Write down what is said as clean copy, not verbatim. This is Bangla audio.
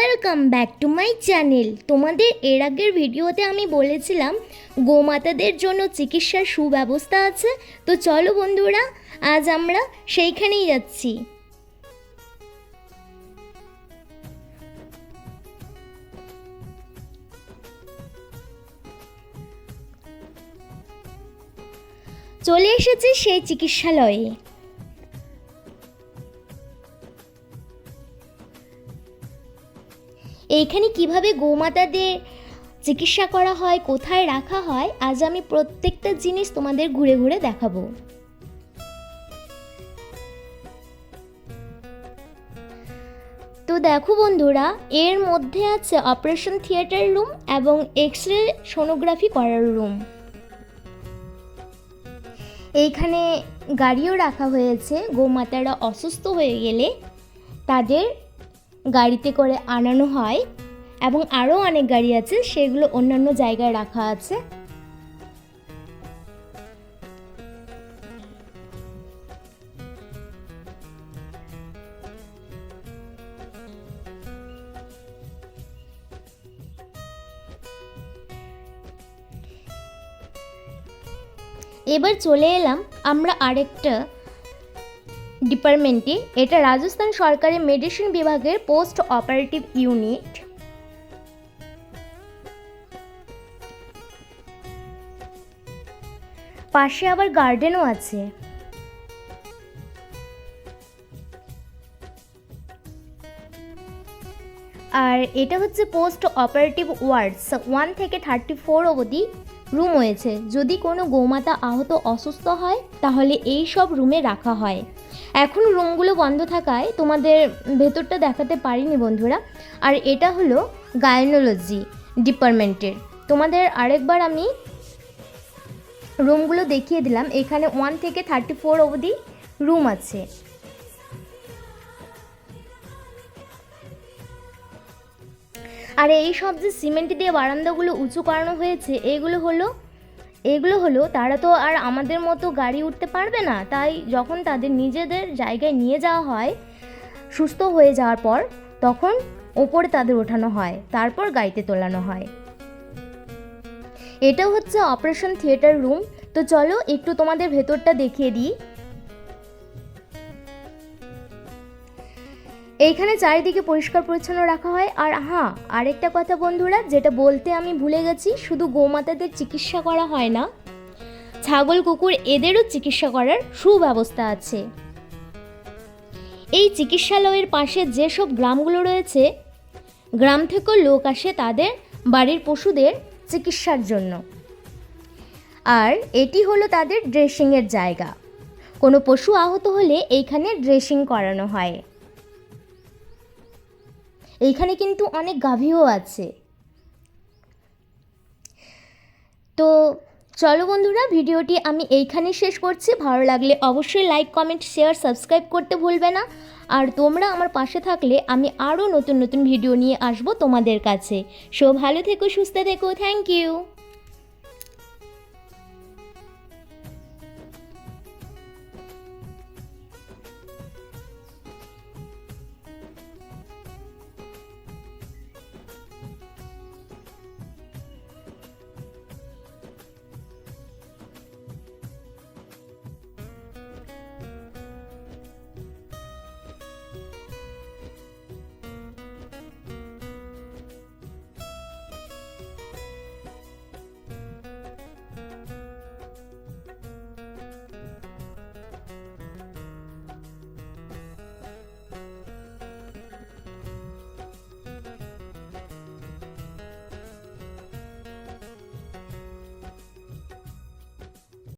Welcome back to my channel. তোমাদের এর আগের ভিডিওতে আমি বলেছিলাম গোমাতাদের জন্য চিকিৎসার সুব্যবস্থা আছে। তো চলো বন্ধুরা, আজ আমরা সেইখানেই যাচ্ছি। চলে এসেছি সেই চিকিৎসালয়ে। এইখানে কিভাবে গোমাতাদের চিকিৎসা করা হয়, কোথায় রাখা হয়, আজ আমি প্রত্যেকটা জিনিস তোমাদের ঘুরে ঘুরে দেখাবো। তো দেখো বন্ধুরা, এর মধ্যে আছে অপারেশন থিয়েটার রুম এবং এক্স রে সোনোগ্রাফি করার রুম। এইখানে গাড়িও রাখা হয়েছে, গোমাতারা অসুস্থ হয়ে গেলে তাদের গাড়িতে করে আনানো হয় এবং আরও অনেক গাড়ি আছে, সেগুলো অন্যান্য জায়গায় রাখা আছে। এবার চলে এলাম আমরা আরেকটা ডিপার্টমেন্টে। এটা রাজস্থান সরকারের মেডিসিন বিভাগের পোস্ট অপারেটিভ ইউনিট। পাশে আবার গার্ডেনও আছে। আর এটা হচ্ছে পোস্ট অপারেটিভ ওয়ার্ডস। 1 থেকে 34 অবধি রুম হয়েছে। যদি কোনো গোমাতা আহত অসুস্থ হয় তাহলে এই সব রুমে রাখা হয়। এখন রুমগুলো বন্ধ থাকায় তোমাদের ভেতরটা দেখাতে পারিনি বন্ধুরা। আর এটা হলো গাইনোলজি ডিপার্টমেন্টের। তোমাদের আরেকবার আমি রুমগুলো দেখিয়ে দিলাম। এখানে 1 থেকে 34 অবধি রুম আছে। আর এই সব যে সিমেন্ট দিয়ে বারান্দাগুলো উঁচু করানো হয়েছে, এগুলো হলো তারা তো আর আমাদের মতো গাড়ি উঠতে পারবে না, তাই যখন তাদের নিজেদের জায়গায় নিয়ে যাওয়া হয় সুস্থ হয়ে যাওয়ার পর, তখন ওপরে তাদের ওঠানো হয়, তারপর গাড়িতে তোলানো হয়। এটা হচ্ছে অপারেশন থিয়েটার রুম। তো চলো একটু তোমাদের ভেতরটা দেখিয়ে দিই। এইখানে চারিদিকে পরিষ্কার পরিচ্ছন্ন রাখা হয়। আর হ্যাঁ, আরেকটা কথা বন্ধুরা, যেটা বলতে আমি ভুলে গেছি, শুধু গোমাতাদের চিকিৎসা করা হয় না, ছাগল কুকুর এদেরও চিকিৎসা করার সুব্যবস্থা আছে। এই চিকিৎসালয়ের পাশে যেসব গ্রামগুলো রয়েছে, গ্রাম থেকেও লোক আসে তাদের বাড়ির পশুদের চিকিৎসার জন্য। আর এটি হলো তাদের ড্রেসিংয়ের জায়গা। কোনো পশু আহত হলে এইখানে ড্রেসিং করানো হয়। এইখানে কিন্তু অনেক গাভীও আছে। তো চলো বন্ধুরা, ভিডিওটি আমি এইখানেই শেষ করছি। ভালো লাগলে অবশ্যই লাইক, কমেন্ট, শেয়ার, সাবস্ক্রাইব করতে ভুলবে না। আর তোমরা আমার পাশে থাকলে আমি আরও নতুন নতুন ভিডিও নিয়ে আসবো তোমাদের কাছে। সো ভালো থেকো, সুস্থ থেকো। Thank you.